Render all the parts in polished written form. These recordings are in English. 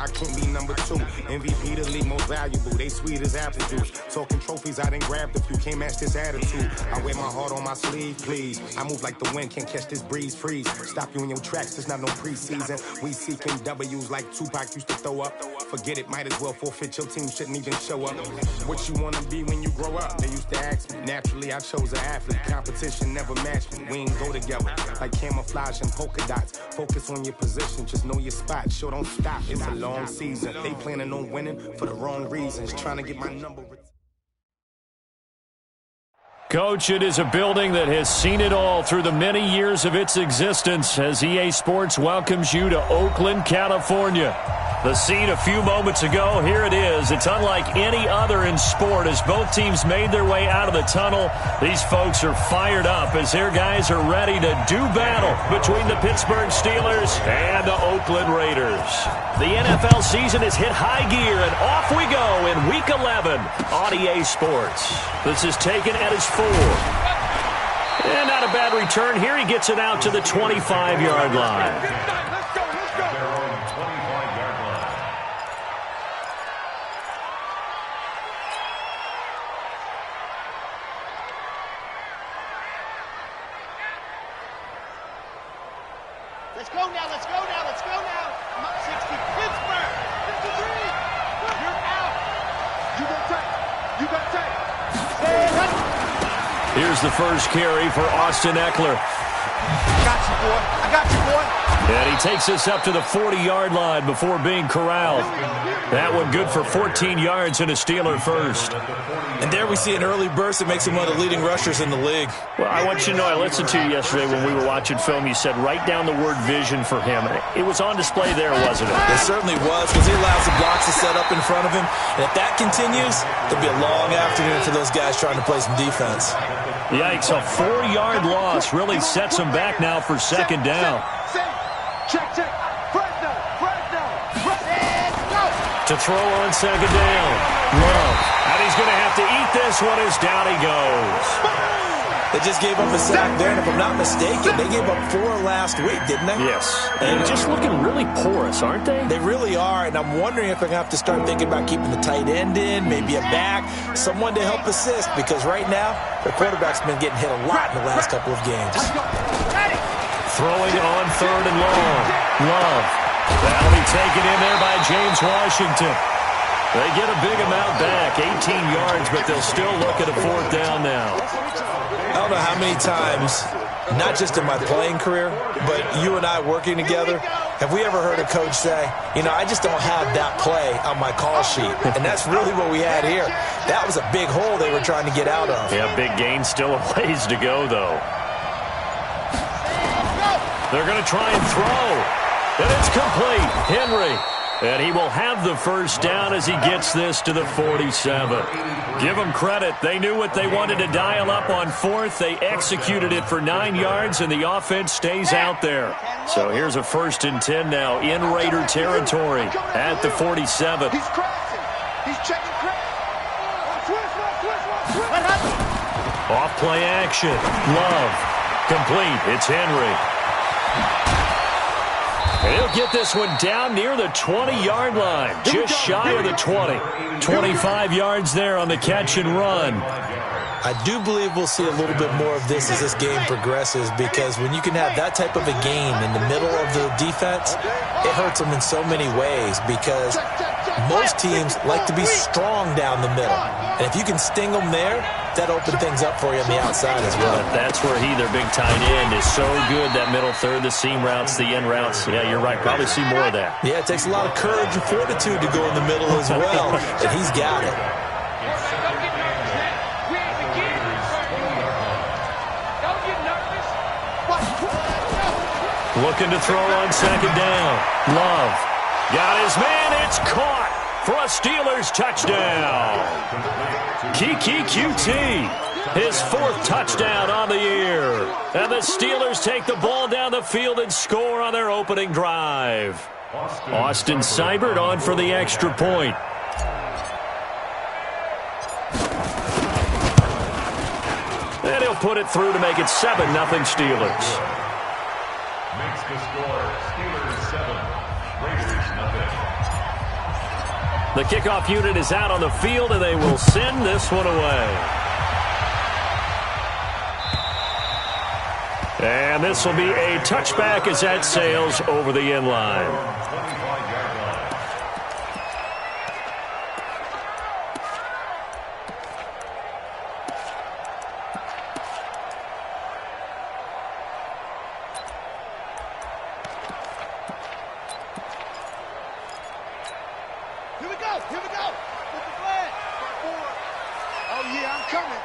I can't be number 2. MVP the league most valuable. They sweet as apple juice. Talking trophies, I done grabbed a few. Can't match this attitude. I wear my heart on my sleeve, please. I move like the wind, can't catch this breeze. Freeze. Stop you in your tracks. It's not no preseason. We seeking W's like Tupac used to throw up. Forget it, might as well forfeit. Your team shouldn't even show up. What you wanna be when you grow up? They used to ask me. Naturally, I chose an athlete. Competition never matched me. We ain't go together like camouflage and polka dots. Focus on your position, just know your spot. Sure, don't stop. It's a long season. They planning on winning for the wrong reasons. Trying to get my number. Coach, it is a building that has seen it all through the many years of its existence as EA Sports welcomes you to Oakland, California. The scene a few moments ago, here it is. It's unlike any other in sport as both teams made their way out of the tunnel. These folks are fired up as their guys are ready to do battle between the Pittsburgh Steelers and the Oakland Raiders. The NFL season has hit high gear, and off we go in Week 11 on EA Sports. This is taken at his 4. And not a bad return here. He gets it out to the 25-yard line. Let's go now, let's go now, let's go now. 60, Pittsburgh, 53. You're out. You got tape. Here's the first carry for Austin Eckler. I got you, boy. And he takes us up to the 40-yard line before being corralled. That one good for 14 yards and a Steeler first. And there we see an early burst that makes him one of the leading rushers in the league. Well, I want you to know, I listened to you yesterday when we were watching film. You said write down the word vision for him. It was on display there, wasn't it? It certainly was, because he allows the blocks to set up in front of him. And if that continues, it'll be a long afternoon for those guys trying to play some defense. Yikes, a 4-yard loss really sets him back now for second down. Check. Fresno. To throw on second down. Love. And he's going to have to eat this one as down he goes. They just gave up a sack there, and if I'm not mistaken, they gave up 4 last week, didn't they? Yes. And just looking really porous, aren't they? They really are, and I'm wondering if they're going to have to start thinking about keeping the tight end in, maybe a back, someone to help assist, because right now, their quarterback's been getting hit a lot in the last couple of games. Throwing on 3rd and long. Love. That'll be taken in there by James Washington. They get a big amount back, 18 yards, but they'll still look at a 4th down now. I don't know how many times, not just in my playing career, but you and I working together, have we ever heard a coach say, I just don't have that play on my call sheet. And that's really what we had here. That was a big hole they were trying to get out of. Yeah, big gain, still a ways to go, though. They're going to try and throw. And it's complete. Henry. And he will have the first down as he gets this to the 47. Give them credit. They knew what they wanted to dial up on 4th. They executed it for 9 yards, and the offense stays out there. So here's a 1st and 10 now in Raider territory at the 47. He's crossing. He's checking crack. What happened? Off play action. Love. Complete. It's Henry. And he'll get this one down near the 20-yard line, just shy of the 20. 25 yards there on the catch and run. I do believe we'll see a little bit more of this as this game progresses, because when you can have that type of a gain in the middle of the defense, it hurts them in so many ways, because most teams like to be strong down the middle. And if you can sting them there, that opens things up for you on the outside as well. But that's where their big tight end, is so good, that middle third, the seam routes, the in routes. Yeah, you're right. Probably see more of that. Yeah, it takes a lot of courage and fortitude to go in the middle as well, and he's got it. Looking to throw on second down. Love. Got his man. It's caught for a Steelers touchdown. Kiki QT, his 4th touchdown on the year. And the Steelers take the ball down the field and score on their opening drive. Austin Seibert on for the extra point. And he'll put it through to make it 7-0 Steelers. Makes the score Steelers 7, Raiders 0. The kickoff unit is out on the field, and they will send this one away. And this will be a touchback as that sails over the end line. Here we go. With the flag. Oh, yeah, I'm coming.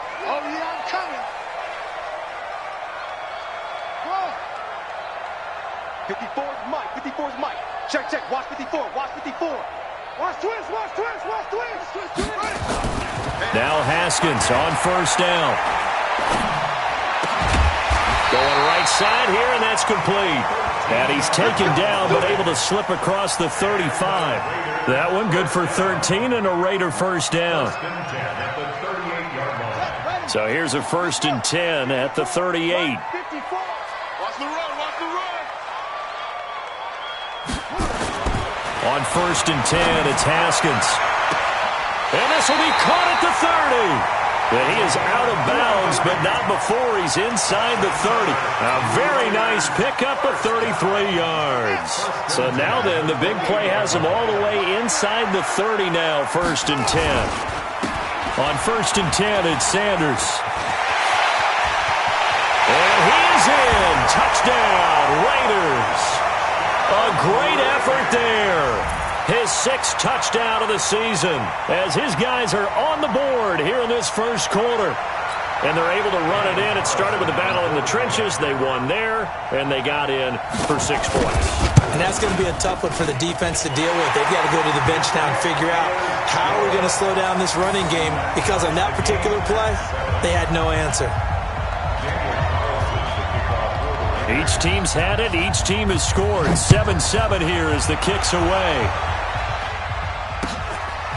54's Mike. Check. Watch 54. Watch twins. Now Haskins on first down. Going right side here, and that's complete. And he's taken down, but able to slip across the 35. That one good for 13 and a Raider first down. So here's a 1st and 10 at the 38. Watch the run. On 1st and 10, it's Haskins. And this will be caught at the 30. But he is out of bounds, but not before he's inside the 30. A very nice pickup of 33 yards. So now then, the big play has him all the way inside the 30 now, 1st and 10. On 1st and 10, it's Sanders. And he's in. Touchdown, Raiders. A great effort there. His 6th touchdown of the season as his guys are on the board here in this first quarter. And they're able to run it in. It started with a battle in the trenches. They won there, and they got in for 6 points. And that's going to be a tough one for the defense to deal with. They've got to go to the bench now and figure out how we're going to slow down this running game, because on that particular play, they had no answer. Each team's had it. Each team has scored. 7-7 here as the kick's away.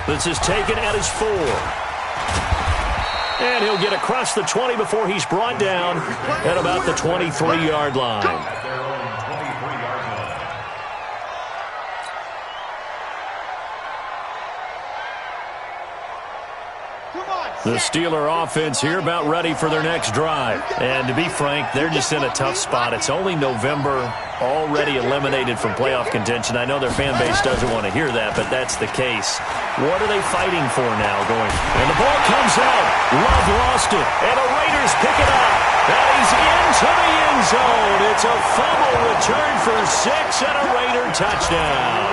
This is taken at his 4. And he'll get across the 20 before he's brought down at about the 23-yard line. The Steeler offense here about ready for their next drive. And to be frank, they're just in a tough spot. It's only November, already eliminated from playoff contention. I know their fan base doesn't want to hear that, but that's the case. What are they fighting for now going? And the ball comes out. Love lost it. And the Raiders pick it up. And he's into the end zone. It's a fumble return for 6 and a Raider touchdown.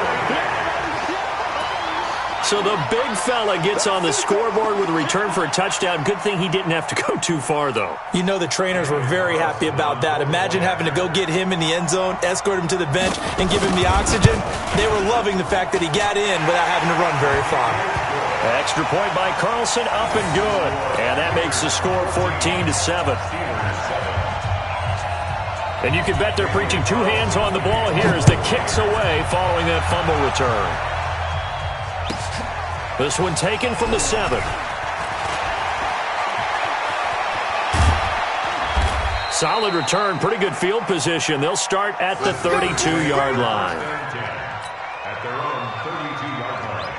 So the big fella gets on the scoreboard with a return for a touchdown. Good thing he didn't have to go too far, though. You know the trainers were very happy about that. Imagine having to go get him in the end zone, escort him to the bench, and give him the oxygen. They were loving the fact that he got in without having to run very far. Extra point by Carlson, up and good. And that makes the score 14-7. And you can bet they're preaching 2 hands on the ball here as the kick's away following that fumble return. This one taken from the 7. Solid return, pretty good field position. They'll start at the 32-yard line. At their own 32-yard line.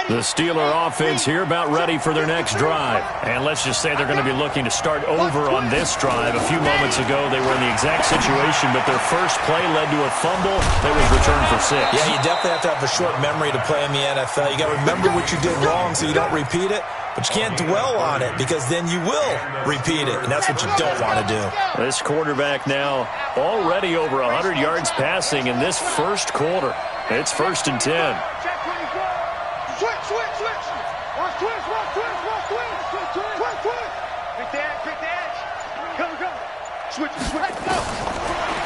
The Steeler offense here about ready for their next drive. And let's just say they're going to be looking to start over on this drive. A few moments ago, they were in the exact situation, but their first play led to a fumble that was returned for 6. Yeah, you definitely have to have a short memory to play in the NFL. You got to remember what you did wrong so you don't repeat it, but you can't dwell on it because then you will repeat it, and that's what you don't want to do. This quarterback now already over 100 yards passing in this first quarter. It's 1st and 10.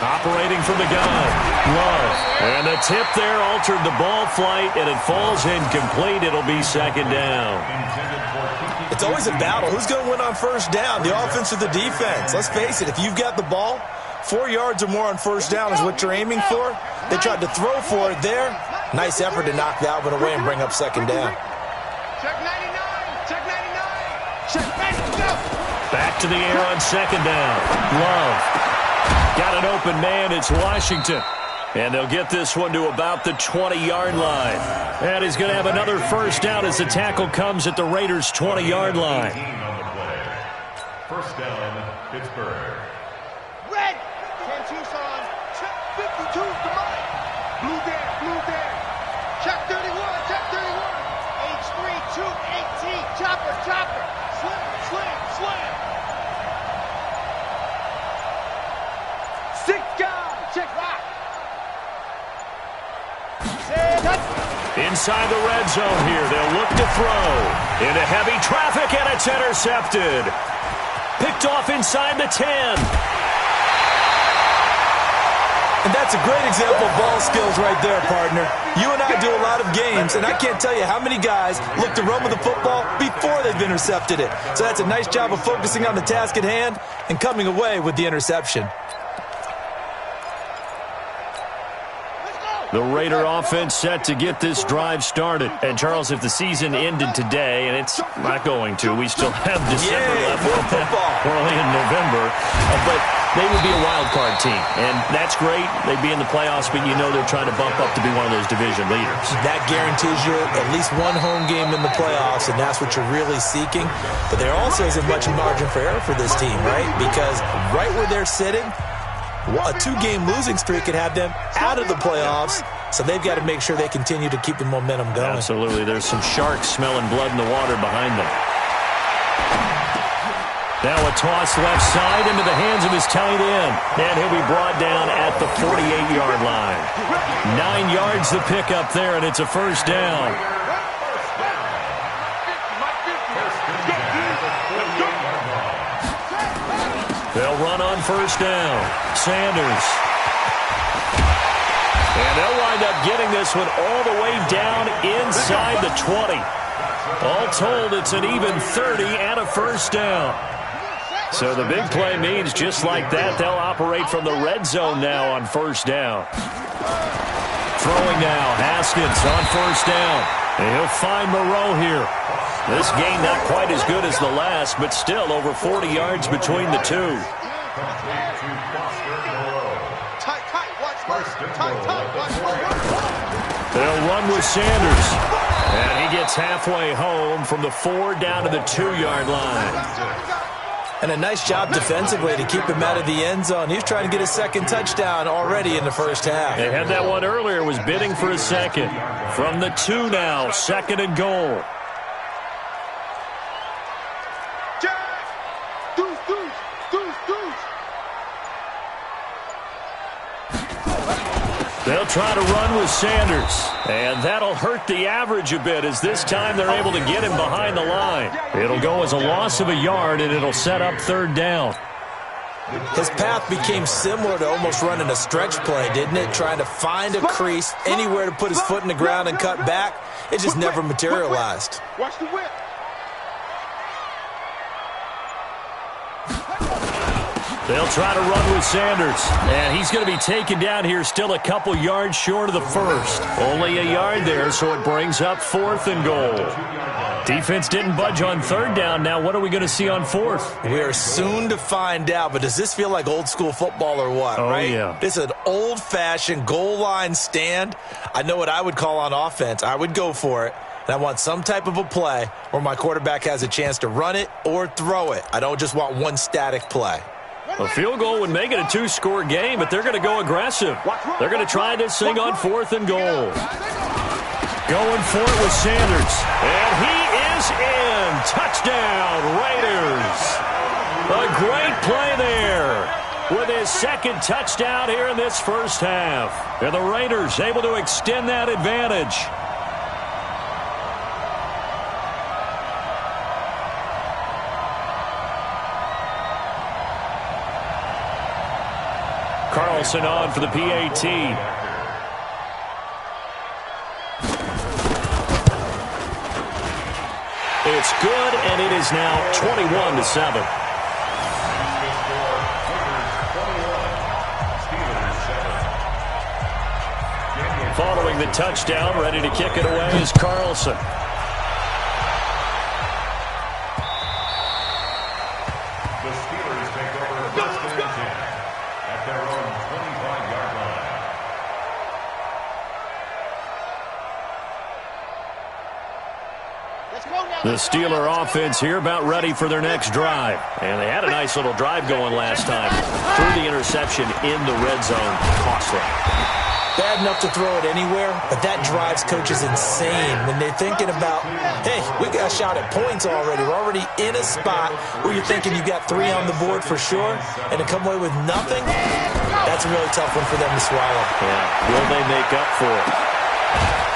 Operating from the gun, Love. And the tip there altered the ball flight, and it falls incomplete. It'll be 2nd down. It's always a battle. Who's going to win on first down, the offense or the defense? Let's face it, if you've got the ball, 4 yards or more on first down is what you're aiming for. They tried to throw for it there. Nice effort to knock that one away and bring up 2nd down. Check 99. Check 99. Check 99. Go. Back to the air on 2nd down. Love. Got an open man. It's Washington. And they'll get this one to about the 20-yard line. And he's going to have another first down as the tackle comes at the Raiders' 20-yard line. First down, Pittsburgh. Red. 10 Tucson. Check 52 to mine. Blue there. Check 31. H3 218. Chopper. Slam. 6 guys. Check rock. Inside the red zone here, they'll look to throw. Into heavy traffic, and it's intercepted. Picked off inside the 10. And that's a great example of ball skills right there, partner. You and I do a lot of games, and I can't tell you how many guys look to run with the football before they've intercepted it. So that's a nice job of focusing on the task at hand and coming away with the interception. The Raider offense set to get this drive started. And, Charles, if the season ended today, and it's not going to, we still have December left. We're only in November. But they would be a wild card team. And that's great. They'd be in the playoffs, but you know they're trying to bump up to be one of those division leaders. That guarantees you at least one home game in the playoffs, and that's what you're really seeking. But there also isn't much margin for error for this team, right? Because right where they're sitting, a 2-game losing streak could have them out of the playoffs, so they've got to make sure they continue to keep the momentum going. Absolutely. There's some sharks smelling blood in the water behind them. Now a toss left side into the hands of his tight end, and he'll be brought down at the 48-yard line. 9 yards the pickup there, and it's a first down. They'll run on first down. Sanders. And they'll wind up getting this one all the way down inside the 20. All told, it's an even 30 and a first down. So the big play means just like that, they'll operate from the red zone now on first down. Throwing now, Haskins on first down. And he'll find Moreau here. This game not quite as good as the last, but still over 40 yards between the two. They'll run with Sanders. And he gets halfway home from the 4 down to the 2-yard line. And a nice job defensively to keep him out of the end zone. He was trying to get a second touchdown already in the first half. They had that one earlier, was bidding for a second. From the 2 now, 2nd and goal. They'll try to run with Sanders, and that'll hurt the average a bit as this time they're able to get him behind the line. It'll go as a loss of a yard, and it'll set up 3rd down. His path became similar to almost running a stretch play, didn't it? Trying to find a crease, anywhere to put his foot in the ground and cut back. It just never materialized. Watch the whip. They'll try to run with Sanders, and he's going to be taken down here still a couple yards short of the first. Only a yard there, so it brings up 4th and goal. Defense didn't budge on 3rd down. Now what are we going to see on 4th? We are soon to find out, but does this feel like old school football or what, right? Yeah. This is an old-fashioned goal line stand. I know what I would call on offense. I would go for it. And I want some type of a play where my quarterback has a chance to run it or throw it. I don't just want one static play. A field goal would make it a 2-score game, but they're going to go aggressive. They're going to try this thing on 4th and goal. Going for it with Sanders. And he is in. Touchdown, Raiders. A great play there with his 2nd touchdown here in this first half. And the Raiders able to extend that advantage. Carlson on for the PAT. It's good, and it is now 21-7. Following the touchdown, ready to kick it away is Carlson. The Steeler offense here about ready for their next drive. And they had a nice little drive going last time. Threw the interception in the red zone. Costly. Bad enough to throw it anywhere, but that drives coaches insane when they're thinking about, hey, we got a shot at points already. We're already in a spot where you're thinking you got 3 on the board for sure, and to come away with nothing, that's a really tough one for them to swallow. Yeah, will they make up for it?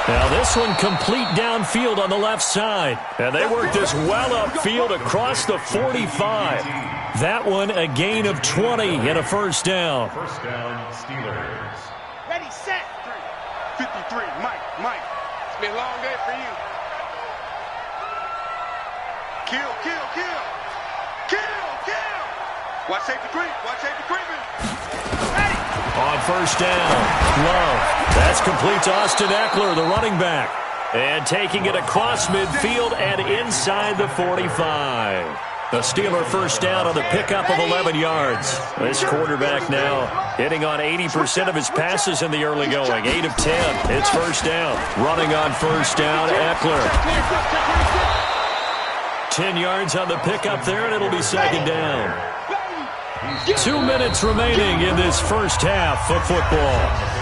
Now this one complete downfield on the left side. And they work this well upfield across the 45. That one a gain of 20 and a first down. First down, Steelers. Ready, set. 53, Mike. It's been a long day for you. Kill. Watch safety creeping. Ready. On first down, Love. That's complete to Austin Eckler, the running back. And taking it across midfield and inside the 45. The Steeler first down on the pickup of 11 yards. This quarterback now hitting on 80% of his passes in the early going. 8 of 10. It's first down. Running on first down, Eckler. 10 yards on the pickup there, and it'll be second down. 2 minutes remaining in this first half of football.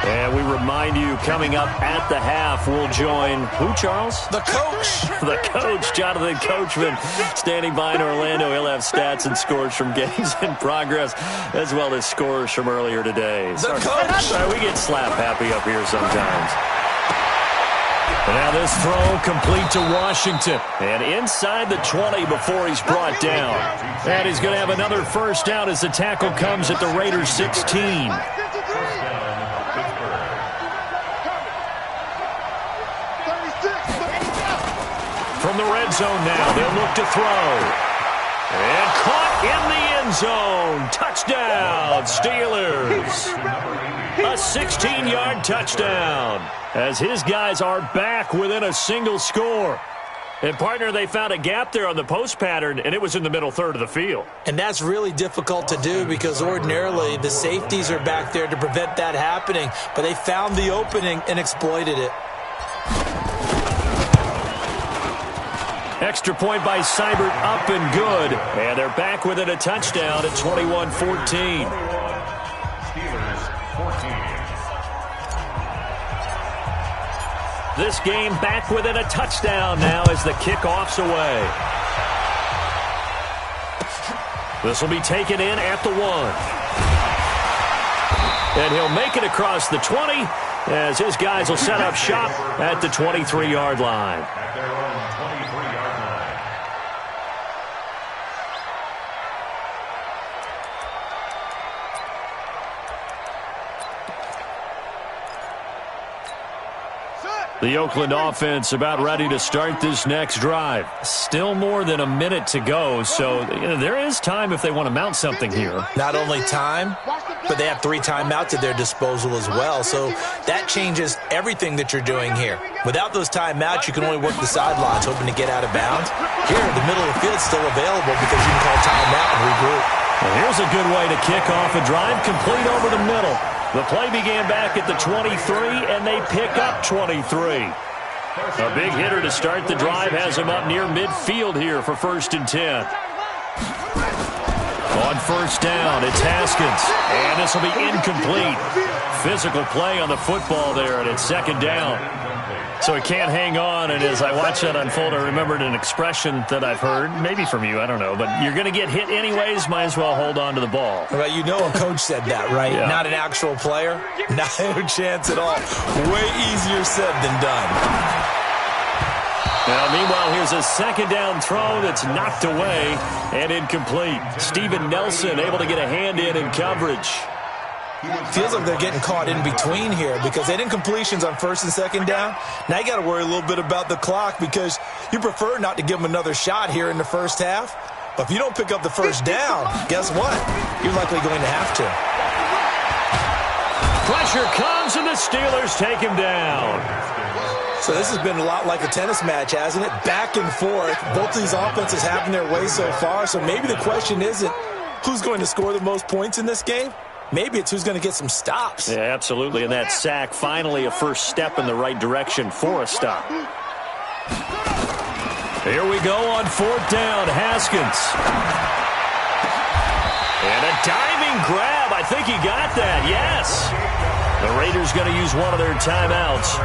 And we remind you, coming up at the half, we'll join who, Charles? The coach. The coach, Jonathan Coachman, standing by in Orlando. He'll have stats and scores from games in progress, as well as scores from earlier today. The coach. Sorry, we get slap happy up here sometimes. Now this throw complete to Washington. And inside the 20 before he's brought down. And he's going to have another first down as the tackle comes at the Raiders' 16. From the red zone now, they'll look to throw. And caught in the end zone. Touchdown, Steelers. A 16-yard touchdown as his guys are back within a single score. And, partner, they found a gap there on the post pattern, and it was in the middle third of the field. And that's really difficult to do because ordinarily the safeties are back there to prevent that happening. But they found the opening and exploited it. Extra point by Seibert, up and good. And they're back within a touchdown at 21-14. Steelers 14. This game back within a touchdown now as the kickoff's away. This will be taken in at the 1. And he'll make it across the 20 as his guys will set up shop at the 23-yard line. At their own 23-yard line. The Oakland offense about ready to start this next drive. Still more than a minute to go, so there is time if they want to mount something here. Not only time, but they have 3 timeouts at their disposal as well, so that changes everything that you're doing here. Without those timeouts, you can only work the sidelines, hoping to get out of bounds. Here, the middle of the field's still available because you can call timeout and regroup. Well, here's a good way to kick off a drive, complete over the middle. The play began back at the 23, and they pick up 23. A big hitter to start the drive has him up near midfield here for 1st and 10. On first down, it's Haskins, and this will be incomplete. Physical play on the football there, and it's 2nd down. So he can't hang on, and as I watch that unfold, I remembered an expression that I've heard, maybe from you, I don't know, but you're going to get hit anyways, might as well hold on to the ball. Well, you know a coach said that, right? Yeah. Not an actual player. Not a chance at all. Way easier said than done. Now, meanwhile, here's a 2nd down throw that's knocked away and incomplete. Steven Nelson able to get a hand in coverage. Feels like they're getting caught in between here because they had incompletions on 1st and 2nd down. Now you got to worry a little bit about the clock because you prefer not to give them another shot here in the first half. But if you don't pick up the first down, guess what? You're likely going to have to. Pressure comes, and the Steelers take him down. So this has been a lot like a tennis match, hasn't it? Back and forth. Both of these offenses having their way so far. So maybe the question isn't who's going to score the most points in this game. Maybe it's who's going to get some stops. Yeah, absolutely. And that sack, finally a first step in the right direction for a stop. Here we go on 4th down. Haskins. And a diving grab. I think he got that. Yes. The Raiders going to use one of their timeouts,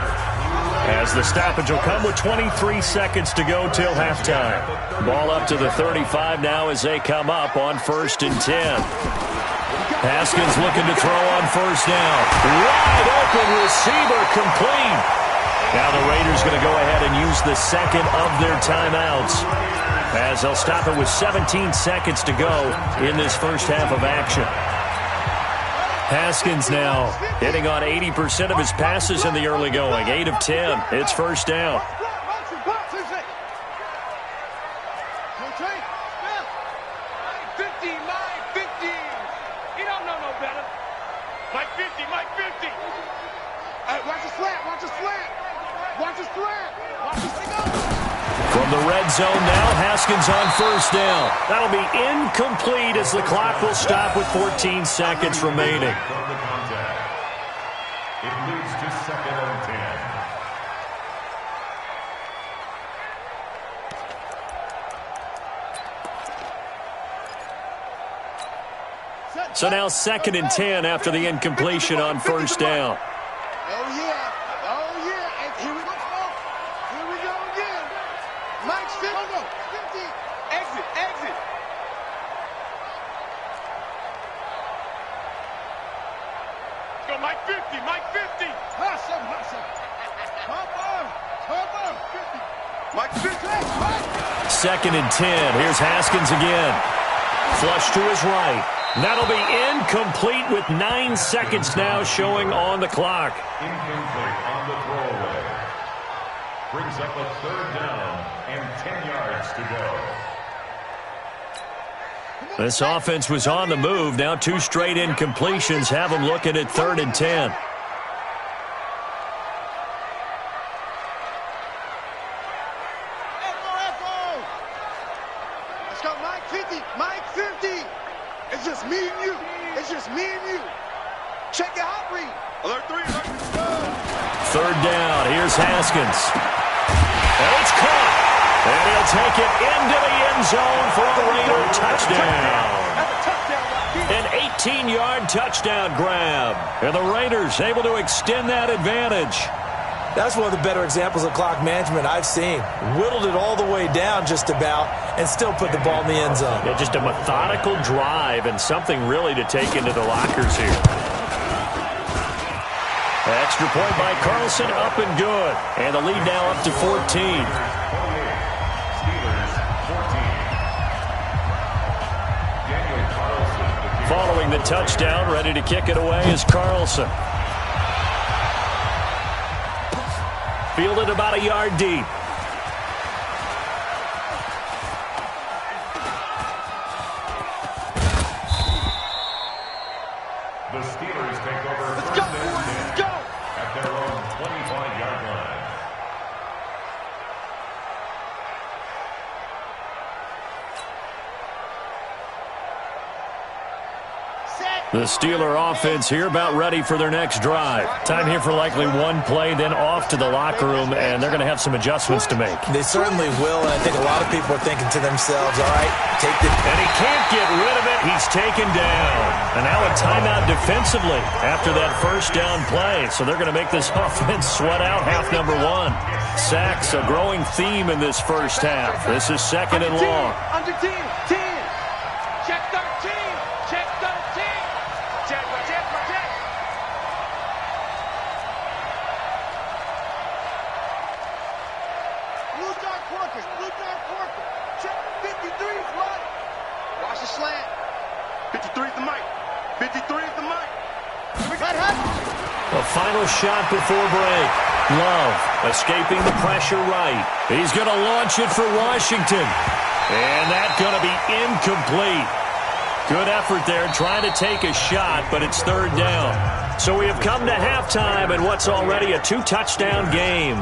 as the stoppage will come with 23 seconds to go till halftime. Ball up to the 35 now as they come up on 1st and 10. Haskins looking to throw on 1st down. Wide open receiver, complete. Now the Raiders going to go ahead and use the second of their timeouts, as they'll stop it with 17 seconds to go in this first half of action. Haskins now hitting on 80% of his passes in the early going. 8 of 10. It's 1st down. From the red zone now, Haskins on 1st down. That'll be incomplete as the clock will stop with 14 seconds remaining. It leads to 2nd and 10. So now 2nd and 10 after the incompletion on 1st down. Oh, yeah. And here we go, folks. Here we go again. Mike's 50. Exit. Go, Mike 50. Hustle. Come on. 50. Mike 50. 2nd and 10. Here's Haskins again. Flush to his right. That'll be incomplete with 9 seconds now showing on the clock. Incomplete on the throwaway. Brings up a 3rd down and 10 yards to go. This offense was on the move. Now 2 straight incompletions have them looking at 3rd and 10. Let's go, Mike 50. It's just me and you. Check your hot read. Alert 3. 3rd down. Here's Haskins. And it's caught. And he'll take it into the end zone for a Raider touchdown. An 18-yard touchdown grab. And the Raiders able to extend that advantage. That's one of the better examples of clock management I've seen. Whittled it all the way down just about and still put the ball in the end zone. Yeah, just a methodical drive and something really to take into the lockers here. Extra point by Carlson, up and good. And the lead now up to 14. Following the touchdown, ready to kick it away is Carlson. Fielded about a yard deep. The Steelers take over 1st and 10 at their own 25-yard line. The Steeler offense here about ready for their next drive. Time here for likely one play, then off to the locker room, and they're going to have some adjustments to make. They certainly will, and I think a lot of people are thinking to themselves, all right, take the... And he can't get rid of it. He's taken down. And now a timeout defensively after that 1st down play. So they're going to make this offense sweat out half number 1. Sacks, a growing theme in this first half. This is 2nd and long. Under 10. Check 13. Check 13. Check. Blue dark workers. Check 53's right. Watch the slant. 53's the mic. A final shot before break. Love escaping the pressure right. He's going to launch it for Washington. And that's going to be incomplete. Good effort there, trying to take a shot, but it's third down. So we have come to halftime in what's already a 2-touchdown game.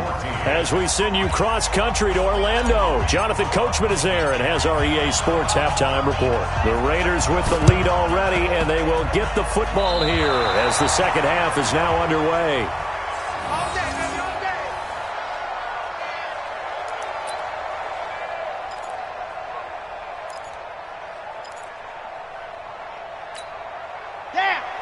As we send you cross-country to Orlando, Jonathan Coachman is there and has our EA Sports halftime report. The Raiders with the lead already, and they will get the football here as the second half is now underway.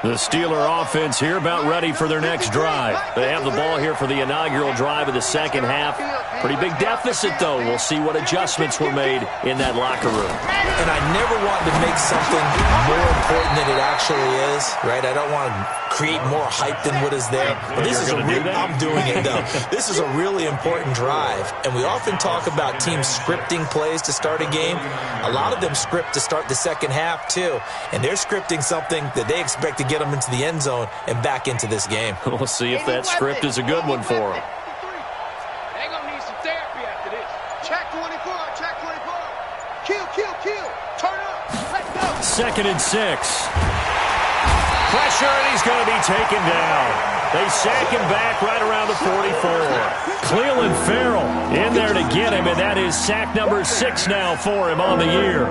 The Steeler offense here about ready for their next drive. They have the ball here for the inaugural drive of the second half. Pretty big deficit, though. We'll see what adjustments were made in that locker room. And I never want to make something more important than it actually is, right? I don't want to create more hype than what is there. But this is I'm doing it, though. This is a really important drive. And we often talk about teams scripting plays to start a game. A lot of them script to start the second half, too. And they're scripting something that they expect to get them into the end zone and back into this game. We'll see if that script is a good one for them. They're going to need some therapy after this. Check 24, check 24. Kill. Turn up. Let's go. 2nd and 6. Pressure, and he's going to be taken down. They sack him back right around the 44. Cleveland Farrell in there to get him, and that is sack number 6 now for him on the year.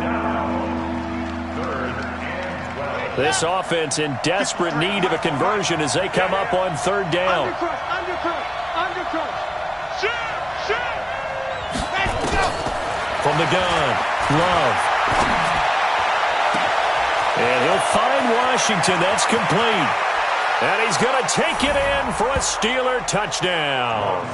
This offense in desperate need of a conversion as they come up on third down. Undercrush. Shoot. Let's go. From the gun, Love. And he'll find Washington. That's complete. And he's going to take it in for a Steeler touchdown.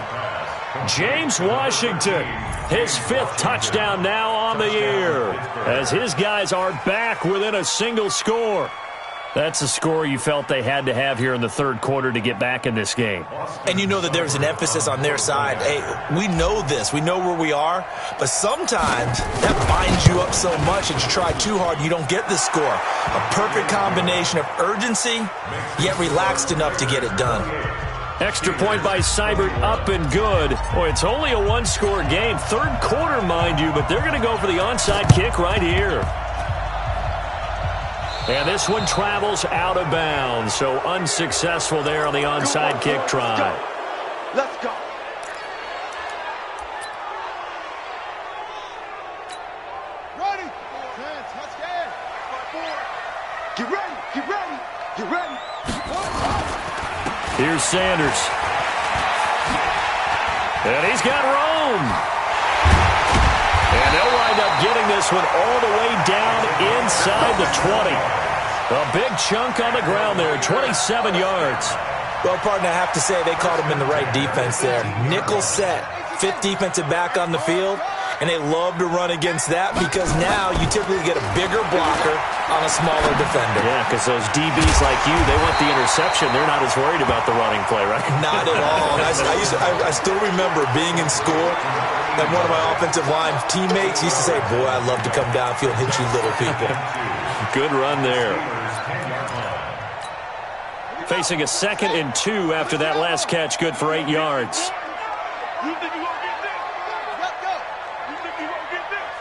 James Washington, his 5th touchdown now on the year, as his guys are back within a single score. That's a score you felt they had to have here in the third quarter to get back in this game. And you know that there's an emphasis on their side. Hey, we know this. We know where we are. But sometimes that binds you up so much that you try too hard and you don't get the score. A perfect combination of urgency, yet relaxed enough to get it done. Extra point by Seibert, up and good. Boy, it's only a one-score game. Third quarter, mind you, but they're going to go for the onside kick right here. And this one travels out of bounds, so unsuccessful there on the onside kick try. Let's go. Ready. Touchdown. Get ready. Here's Sanders. And he's got Rome. And they'll wind up getting this one all the way down inside the 20. A big chunk on the ground there, 27 yards. Well, partner, I have to say they caught him in the right defense there. Nickel set, 5th defensive back on the field, and they love to run against that because now you typically get a bigger blocker on a smaller defender. Yeah, because those DBs like you, they want the interception. They're not as worried about the running play, right? Not at all. I still remember being in school, and one of my offensive line teammates used to say, boy, I love to come downfield and hit you little people. Good run there. Facing a 2nd and 2 after that last catch, good for 8 yards. You think you won't get this? Let's go. You think you won't get this?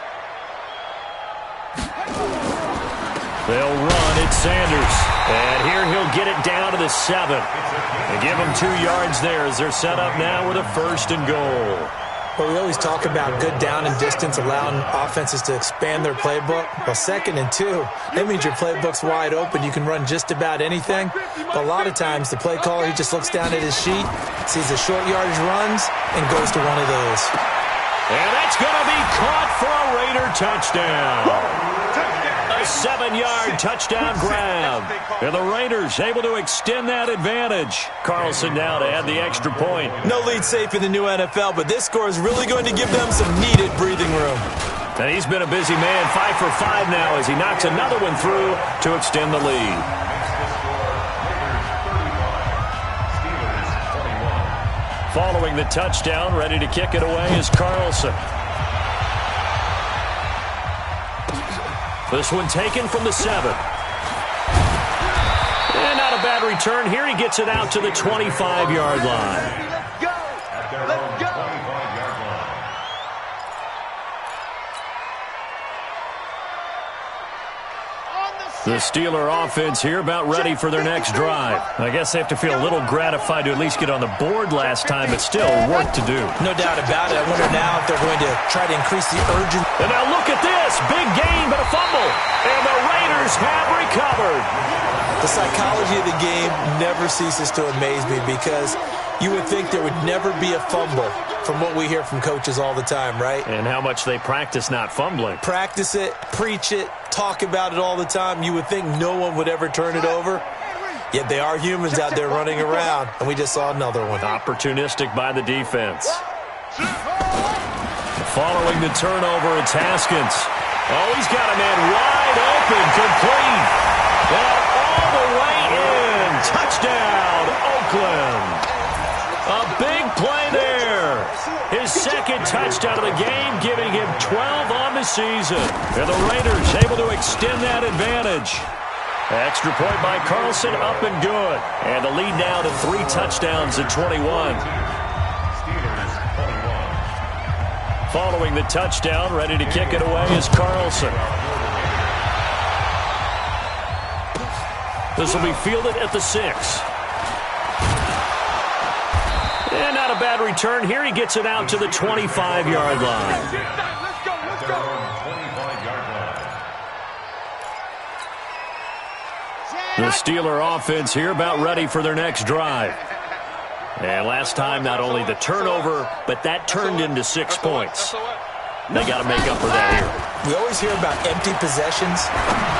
They'll run. It's Sanders. And here he'll get it down to the 7. They give him 2 yards there as they're set up now with a 1st and goal. But we always talk about good down and distance, allowing offenses to expand their playbook. Well, 2nd and 2, that means your playbook's wide open. You can run just about anything. But a lot of times, the play caller, he just looks down at his sheet, sees the short yardage runs, and goes to one of those. And that's going to be caught for a Raider touchdown. A 7-yard touchdown grab. And the Raiders able to extend that advantage. Carlson now to add the extra point. No lead safe in the new NFL, but this score is really going to give them some needed breathing room. And he's been a busy man, 5 for 5 now as he knocks another one through to extend the lead. Following the touchdown, ready to kick it away is Carlson. This one taken from the 7. And not a bad return. Here he gets it out to the 25-yard line. Let's go. Let's go. On the The Steeler offense here about ready for their next drive. I guess they have to feel a little gratified to at least get on the board last time, but still work to do. No doubt about it. I wonder now if they're going to try to increase the urgency. And now look at this. Big gain, but a fumble. And the Raiders have recovered. The psychology of the game never ceases to amaze me because you would think there would never be a fumble from what we hear from coaches all the time, right? And how much they practice not fumbling. Practice it, preach it, talk about it all the time. You would think no one would ever turn it over. Yet they are humans out there running around, and we just saw another one. Opportunistic by the defense. Following the turnover, it's Haskins. Oh, he's got a man wide open, complete. And all the way in. Touchdown, Oakland. A big play there. His second touchdown of the game, giving him 12 on the season. And the Raiders able to extend that advantage. Extra point by Carlson, up and good. And the lead now to 3 touchdowns at 21. Following the touchdown, ready to kick it away is Carlson. This will be fielded at the 6. And not a bad return here. He gets it out to the 25-yard line. The Steeler offense here about ready for their next drive. And last time, not only the turnover, but that turned into 6 points. They got to make up for that here. We always hear about empty possessions,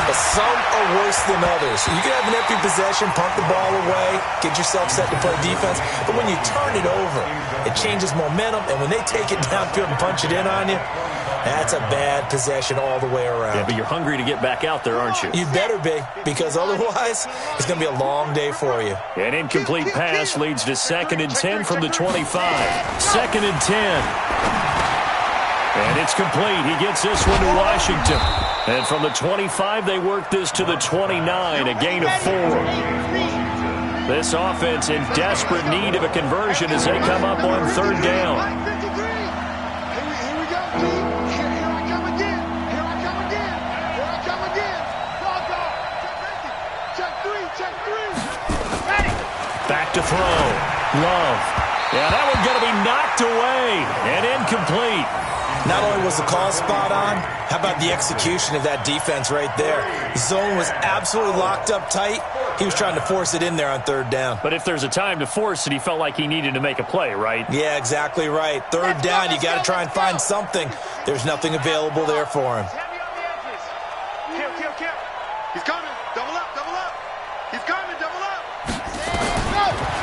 but some are worse than others. You can have an empty possession, punt the ball away, get yourself set to play defense, but when you turn it over, it changes momentum, and when they take it downfield and punch it in on you, that's a bad possession all the way around. Yeah, but you're hungry to get back out there, aren't you? You better be, because otherwise, it's going to be a long day for you. An incomplete pass leads to 2nd and 10 from the 25. 2nd and 10. And it's complete. He gets this one to Washington. And from the 25, they work this to the 29, a gain of 4. This offense in desperate need of a conversion as they come up on 3rd down. Back to throw. Love. Yeah, that one's going to be knocked away and incomplete. Not only was the call spot on, how about the execution of that defense right there? Zone was absolutely locked up tight. He was trying to force it in there on 3rd down. But if there's a time to force it, he felt like he needed to make a play, right? Yeah, exactly right. 3rd down, you got to try and find something. There's nothing available there for him. He's coming. Double up, double up. He's coming, double up.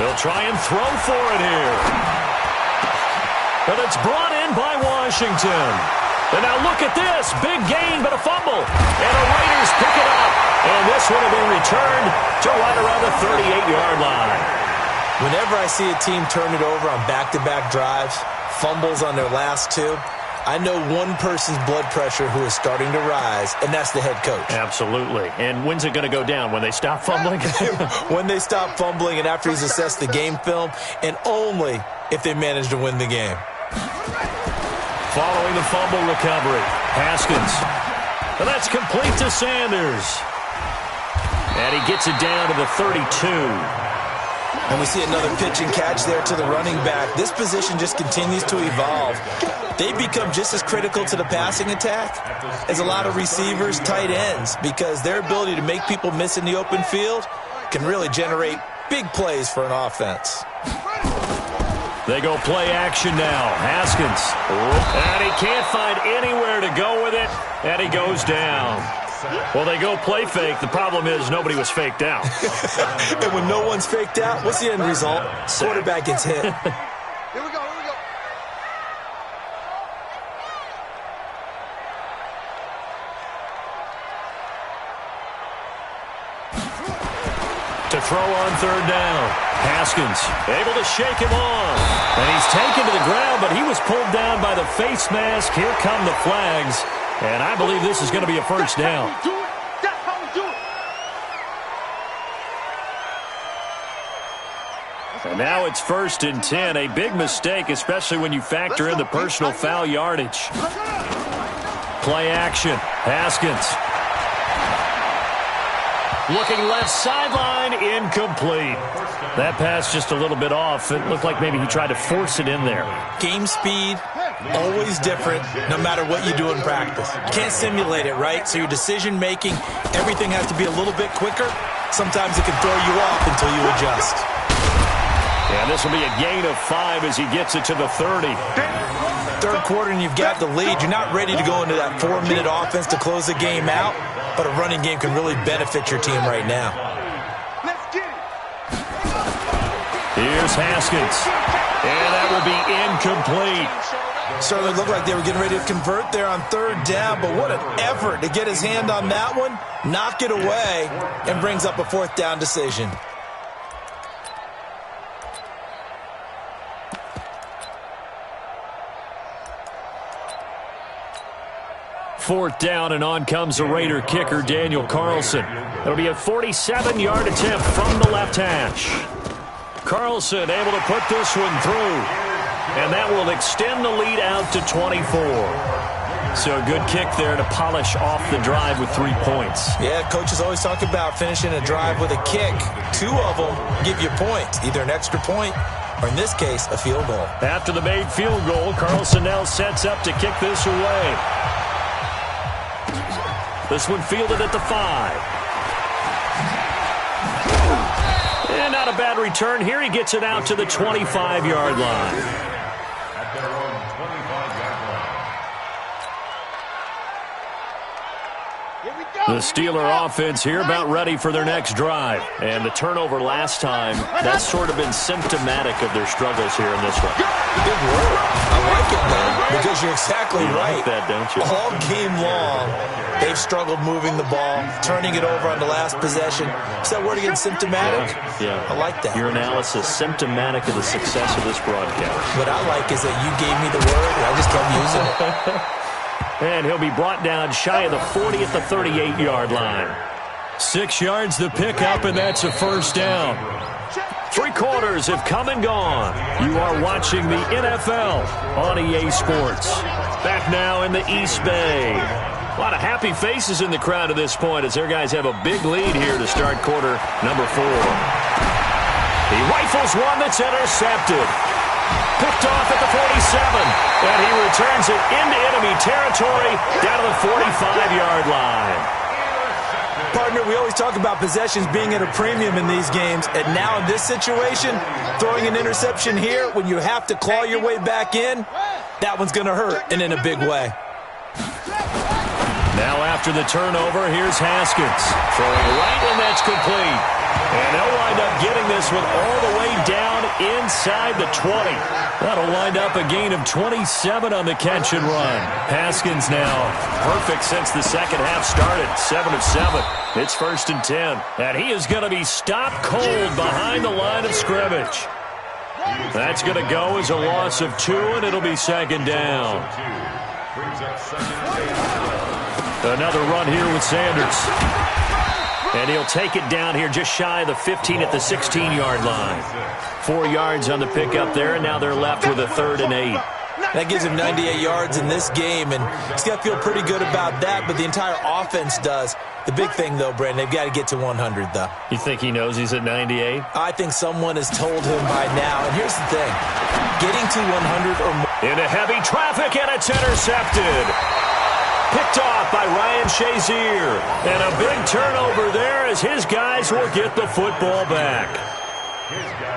They'll try and throw for it here. But it's brought in by Washington. And now look at this. Big gain, but a fumble. And the Raiders pick it up. And this one will be returned to right around the 38-yard line. Whenever I see a team turn it over on back-to-back drives, fumbles on their last 2, I know one person's blood pressure who is starting to rise, and that's the head coach. Absolutely. And when's it going to go down? When they stop fumbling? When they stop fumbling and after he's assessed the game film, and only if they manage to win the game. Following the fumble recovery, Haskins. And that's complete to Sanders. And he gets it down to the 32. And we see another pitch and catch there to the running back. This position just continues to evolve. They become just as critical to the passing attack as a lot of receivers, tight ends, because their ability to make people miss in the open field can really generate big plays for an offense. They go play action now. Haskins. And he can't find anywhere to go with it, and he goes down. Well, they go play fake. The problem is nobody was faked out. And when no one's faked out, what's the end result? Quarterback gets hit. Here we go, here we go. To throw on 3rd down. Haskins able to shake him off. And he's taken to the ground, but he was pulled down by the face mask. Here come the flags. And I believe this is going to be a first down. That's how we do it. And now it's 1st and 10. A big mistake, especially when you factor in the personal foul yardage. Play action. Haskins. Looking left sideline, incomplete. That pass just a little bit off. It looked like maybe he tried to force it in there. Game speed, always different, no matter what you do in practice. You can't simulate it, right? So your decision-making, everything has to be a little bit quicker. Sometimes it can throw you off until you adjust. And this will be a gain of 5 as he gets it to the 30. Third quarter and you've got the lead. You're not ready to go into that 4-minute offense to close the game out, but a running game can really benefit your team right now. Let's get it. Here's Haskins. And that will be incomplete. Certainly looked like they were getting ready to convert there on third down, but what an effort to get his hand on that one, knock it away, and brings up a fourth down decision. Fourth down, and on comes the Raider kicker, Daniel Carlson. It'll be a 47-yard attempt from the left hash. Carlson able to put this one through, and that will extend the lead out to 24. So a good kick there to polish off the drive with 3 points. Yeah, coaches always talk about finishing a drive with a kick. 2 of them give you points, either an extra point or, in this case, a field goal. After the made field goal, Carlson now sets up to kick this away. This one fielded at the 5. And not a bad return here. He gets it out to the 25-yard line. At their own 25-yard line. Here we go. The Steeler offense here about ready for their next drive. And the turnover last time, that's sort of been symptomatic of their struggles here in this one. Big word. I like it, man, because you're exactly right. You like that, don't you? All game long, they've struggled moving the ball, turning it over on the last possession. Is that word again, symptomatic? Yeah. I like that. Your analysis, symptomatic of the success of this broadcast. What I like is that you gave me the word, and I just kept using it. And he'll be brought down shy of the 40 at the 38-yard line. 6 yards the pickup, and that's a first down. 3 quarters have come and gone. You are watching the NFL on EA Sports. Back now in the East Bay. A lot of happy faces in the crowd at this point as their guys have a big lead here to start quarter number 4. He rifles one that's intercepted. Picked off at the 47, and he returns it into enemy territory down to the 45-yard line. Partner, we always talk about possessions being at a premium in these games, and now in this situation, throwing an interception here when you have to claw your way back in, that one's going to hurt, and in a big way. Now after the turnover, here's Haskins. Throwing right, and that's complete. And they'll wind up getting this one all the way down inside the 20. That'll wind up a gain of 27 on the catch and run. Haskins now perfect since the second half started. 7 of 7. It's 1st and 10. And he is going to be stopped cold behind the line of scrimmage. That's going to go as a loss of 2, and it'll be 2nd down. Another run here with Sanders. And he'll take it down here just shy of the 15 at the 16-yard line. 4 yards on the pickup there, and now they're left with a 3rd and 8. That gives him 98 yards in this game, and he's got to feel pretty good about that, but the entire offense does. The big thing, though, Brandon, they've got to get to 100, though. You think he knows he's at 98? I think someone has told him by now, and here's the thing. Getting to 100 or more. Into heavy traffic, and it's intercepted. Picked off by Ryan Shazier. And a big turnover there as his guys will get the football back.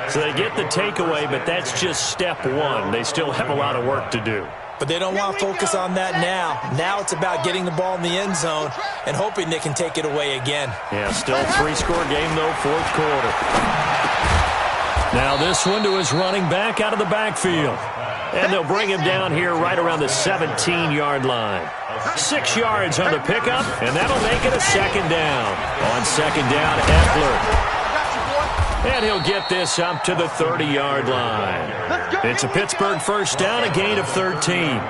So they get the takeaway, but that's just step 1. They still have a lot of work to do. But they don't want to focus on that now. Now it's about getting the ball in the end zone and hoping they can take it away again. Yeah, still a 3-score game, though, 4th quarter. Now this one to his running back out of the backfield. And they'll bring him down here right around the 17-yard line. 6 yards on the pickup, and that'll make it a 2nd down. On 2nd down, Eckler. And he'll get this up to the 30-yard line. It's a Pittsburgh first down, a gain of 13.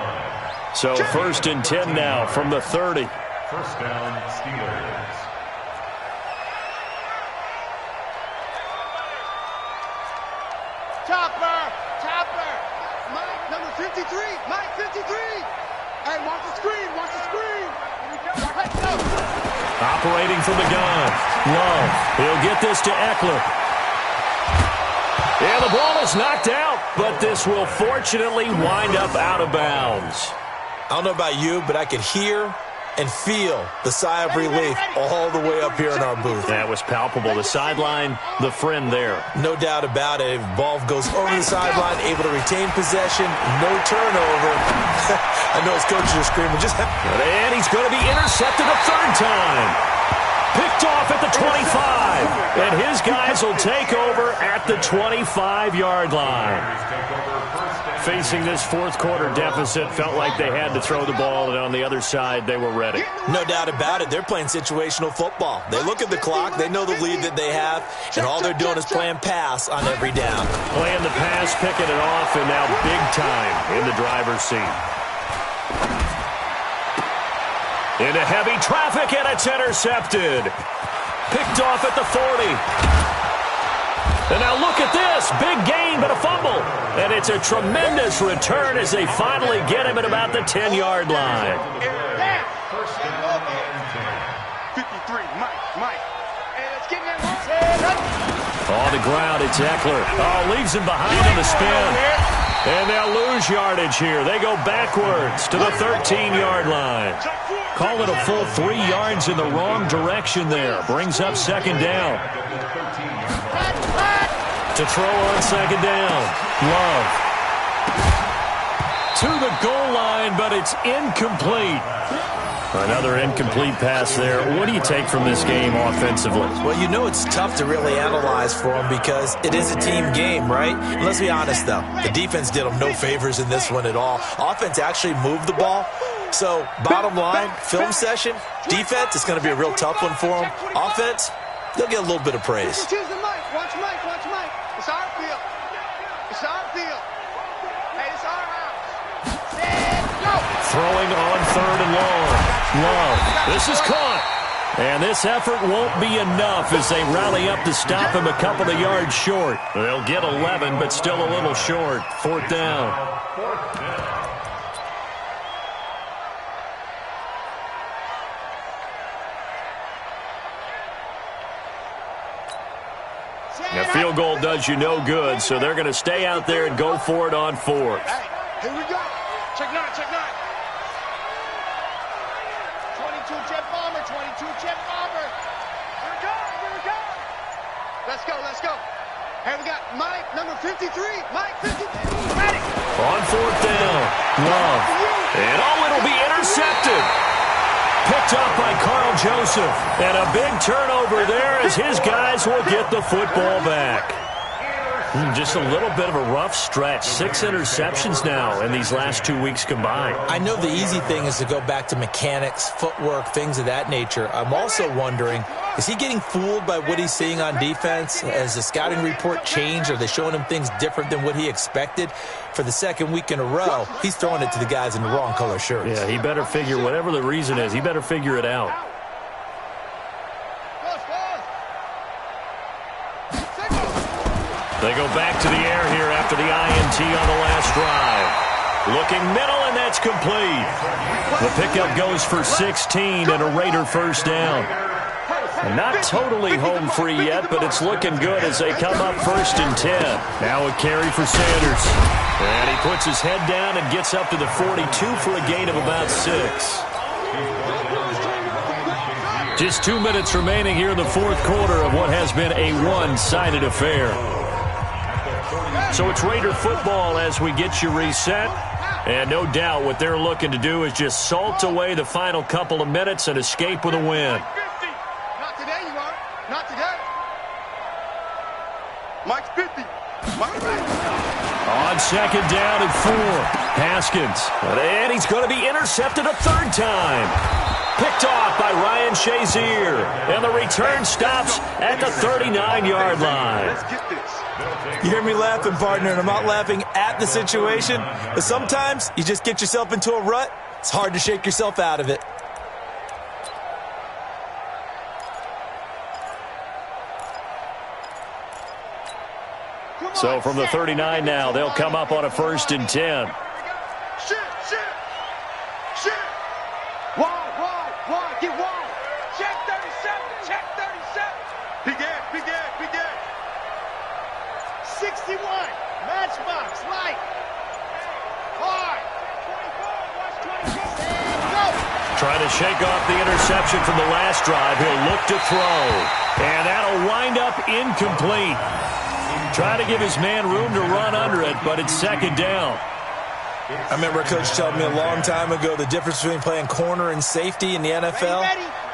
So 1st and 10 now from the 30. First down, Steelers. Chopper! Mike, number 53! Mike, 53! Hey, watch the screen! Watch the screen! Let's go! Operating from the gun. Love. He'll get this to Eckler. And the ball is knocked out, but this will fortunately wind up out of bounds. I don't know about you, but I could hear and feel the sigh of relief all the way up here in our booth. That was palpable. The sideline, the friend there. No doubt about it. Ball goes over the sideline, able to retain possession, no turnover. I know his coaches are screaming. And he's going to be intercepted a third time. Picked off at the 25. And his guys will take over at the 25-yard line. Facing this fourth quarter deficit, felt like they had to throw the ball, and on the other side, they were ready. No doubt about it. They're playing situational football. They look at the clock, they know the lead that they have, and all they're doing is playing pass on every down. Playing the pass, picking it off, and now big time in the driver's seat. Into heavy traffic, and it's intercepted. Picked off at the 40. And now look at this. Big gain, but a fumble. And it's a tremendous return as they finally get him at about the 10-yard line. 53, Mike. And it's getting that. On the ground, it's Eckler. Oh, leaves him behind in the spin. And they'll lose yardage here. They go backwards to the 13-yard line. Call it a full 3 yards in the wrong direction there. Brings up second down. To throw on second down. Love. To the goal line, but it's incomplete. Another incomplete pass there. What do you take from this game offensively? Well, you know it's tough to really analyze for them because it is a team game, right? And let's be honest, though. The defense did them no favors in this one at all. Offense actually moved the ball. So, bottom line, film session, defense, it's going to be a real tough one for them. Offense, they'll get a little bit of praise. Watch Mike. It's our field. Hey, it's our house. And go. Throwing on third and long. Love. This is caught. And this effort won't be enough as they rally up to stop him a couple of yards short. They'll get 11, but still a little short. Fourth down. The field goal does you no good, so they're going to stay out there and go for it on fourth. Hey, here we go. Check nine. 22 jet bomber. Here we go. Let's go. Hey, we got Mike, number 53. Mike, 53. Ready. On fourth down. Love. And it'll be intercepted. Picked up by Carl Joseph. And a big turnover there as his guys will get the football back. Just a little bit of a rough stretch. 6 interceptions now in these last 2 weeks combined. I know the easy thing is to go back to mechanics, footwork, things of that nature. I'm also wondering, is he getting fooled by what he's seeing on defense? Has the scouting report changed? Are they showing him things different than what he expected? For the second week in a row, he's throwing it to the guys in the wrong color shirts. Yeah, he better figure, whatever the reason is, he better figure it out. They go back to the air here after the INT on the last drive. Looking middle, and that's complete. The pickup goes for 16 and a Raider first down. And not totally home free yet, but it's looking good as they come up 1st and 10. Now a carry for Sanders. And he puts his head down and gets up to the 42 for a gain of about 6. Just 2 minutes remaining here in the fourth quarter of what has been a one-sided affair. So it's Raider football as we get you reset. And no doubt what they're looking to do is just salt away the final couple of minutes and escape with a win. Not today, you are. Not today. Mike's 50. Mike's 50. On second down and 4. Haskins. And he's going to be intercepted a third time. Picked off by Ryan Shazier. And the return stops at the 39-yard line. Let's get this. You hear me laughing, partner, and I'm not laughing at the situation, but sometimes you just get yourself into a rut. It's hard to shake yourself out of it. So from the 39 now, they'll come up on a 1st and 10. Shit. Wide. Get wide. Check that. 61. Matchbox, light. Hard. 24. Go. Trying to shake off the interception from the last drive. He'll look to throw. And that'll wind up incomplete. Trying to give his man room to run under it, but it's second down. I remember a coach telling me a long time ago the difference between playing corner and safety in the NFL.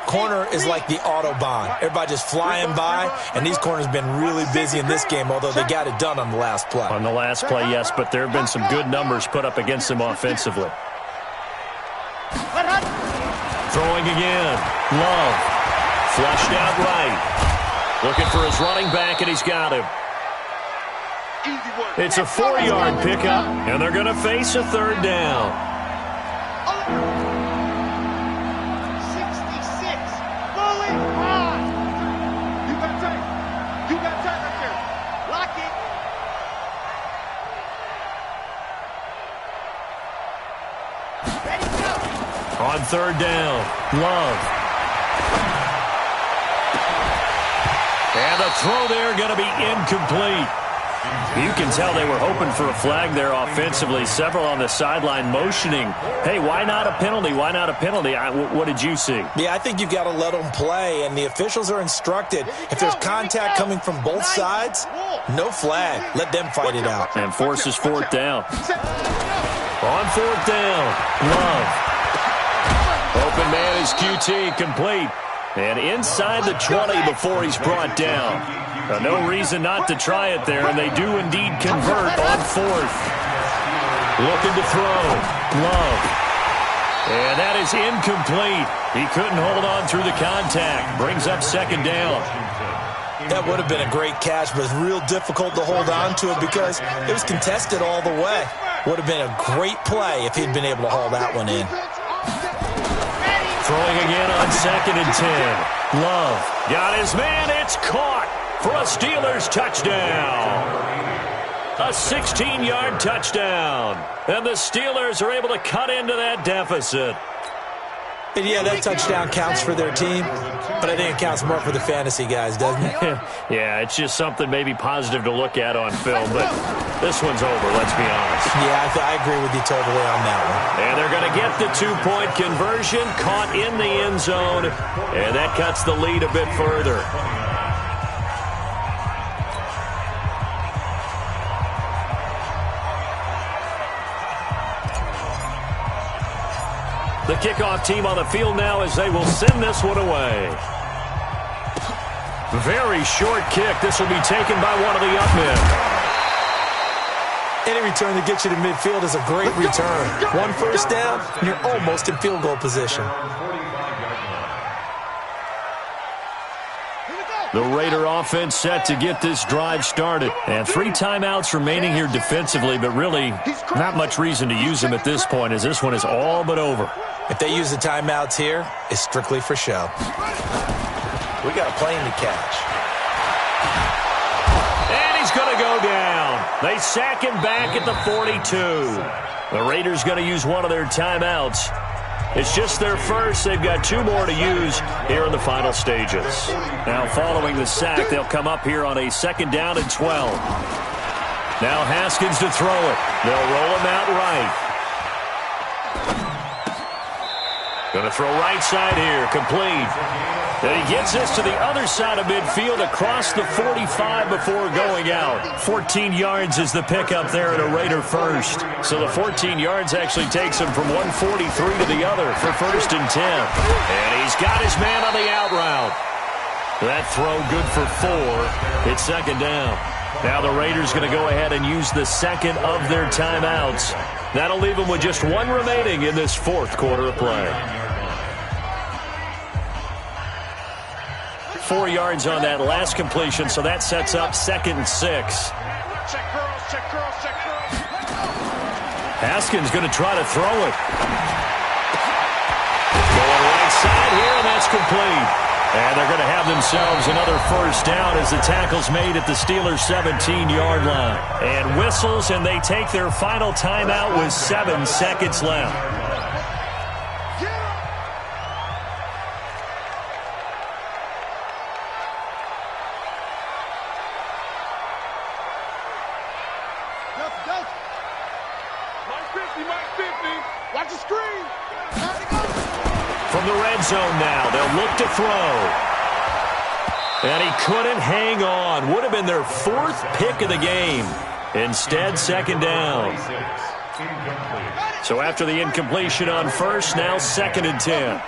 Corner is like the Autobahn. Everybody just flying by, and these corners have been really busy in this game, although they got it done on the last play. On the last play, yes, but there have been some good numbers put up against them offensively. Throwing again. Love. Flushed out right. Looking for his running back, and he's got him. It's a 4-yard pickup, and they're going to face a third down. 66. Fully on. You got time. You got time right there. Lock it. Ready, go. On third down, Love. And the throw there going to be incomplete. You can tell they were hoping for a flag there offensively. Several on the sideline motioning, hey, why not a penalty? Why not a penalty? What did you see? Yeah, I think you've got to let them play, and the officials are instructed. If there's contact coming from both sides, no flag. Let them fight it out. And forces fourth down. On fourth down, Love. Open man is QT, complete. And inside the 20 before he's brought down. No reason not to try it there, and they do indeed convert on fourth. Looking to throw. Love. And that is incomplete. He couldn't hold on through the contact. Brings up second down. That would have been a great catch, but it's real difficult to hold on to it because it was contested all the way. Would have been a great play if he'd been able to haul that one in. Throwing again on second and 10. Love got his man. It's caught for a Steelers touchdown. A 16-yard touchdown. And the Steelers are able to cut into that deficit. And yeah, that touchdown counts for their team, but I think it counts more for the fantasy guys, doesn't it? Yeah, it's just something maybe positive to look at on film, but this one's over, let's be honest. Yeah, I agree with you totally on that one. And they're going to get the two-point conversion, caught in the end zone, and that cuts the lead a bit further. The kickoff team on the field now as they will send this one away. Very short kick. This will be taken by one of the up men. Any return that gets you to midfield is a great return. One first down, you're almost in field goal position. The Raider offense set to get this drive started. And 3 timeouts remaining here defensively, but really not much reason to use them at this point as this one is all but over. If they use the timeouts here, it's strictly for show. We got a plane to catch. And he's going to go down. They sack him back at the 42. The Raiders going to use one of their timeouts. It's just their first. They've got 2 more to use here in the final stages. Now, following the sack, they'll come up here on a second down and 12. Now Haskins to throw it. They'll roll him out right. Going to throw right side here, complete. And he gets this to the other side of midfield across the 45 before going out. 14 yards is the pickup there at a Raider first. So the 14 yards actually takes him from 143 to the other for first and 10. And he's got his man on the out route. That throw good for 4. It's second down. Now the Raiders going to go ahead and use the second of their timeouts. That'll leave them with just 1 remaining in this 4th quarter of play. 4 yards on that last completion, so that sets up second and 6. Check girls, check girls, check girls. Haskins going to try to throw it. Going right side here, and that's complete. And they're going to have themselves another first down as the tackle's made at the Steelers' 17-yard line. And whistles, and they take their final timeout with 7 seconds left. Catch the screen. From the red zone now, they'll look to throw. And he couldn't hang on. Would have been their 4th pick of the game. Instead, second down. So after the incompletion on first, now 2nd and 10.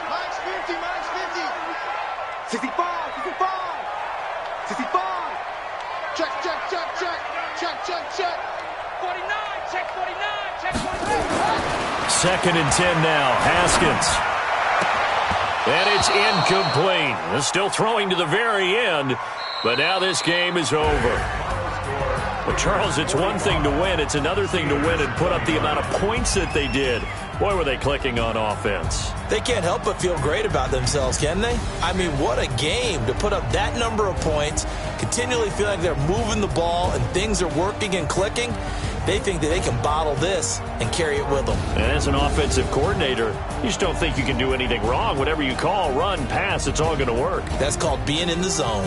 Minus 50, minus 50. 65, 65. 65. Check, check, check, check. Check, check, check. 49, check 49, check 49. 2nd and 10 now. Haskins. And it's incomplete. They're still throwing to the very end, but now this game is over. But, Charles, it's one thing to win. It's another thing to win and put up the amount of points that they did. Boy, were they clicking on offense. They can't help but feel great about themselves, can they? I mean, what a game to put up that number of points, continually feel like they're moving the ball and things are working and clicking. They think that they can bottle this and carry it with them. And as an offensive coordinator, you just don't think you can do anything wrong. Whatever you call, run, pass, it's all going to work. That's called being in the zone.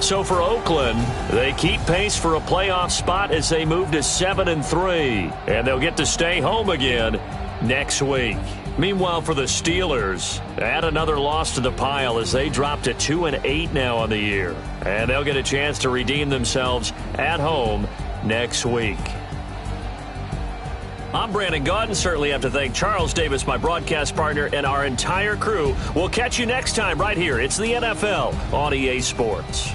So for Oakland, they keep pace for a playoff spot as they move to 7-3. And they'll get to stay home again next week. Meanwhile, for the Steelers, add another loss to the pile as they drop to 2-8 now on the year. And they'll get a chance to redeem themselves at home next week. I'm Brandon Gaudin. Certainly have to thank Charles Davis, my broadcast partner, and our entire crew. We'll catch you next time right here. It's the NFL on EA Sports.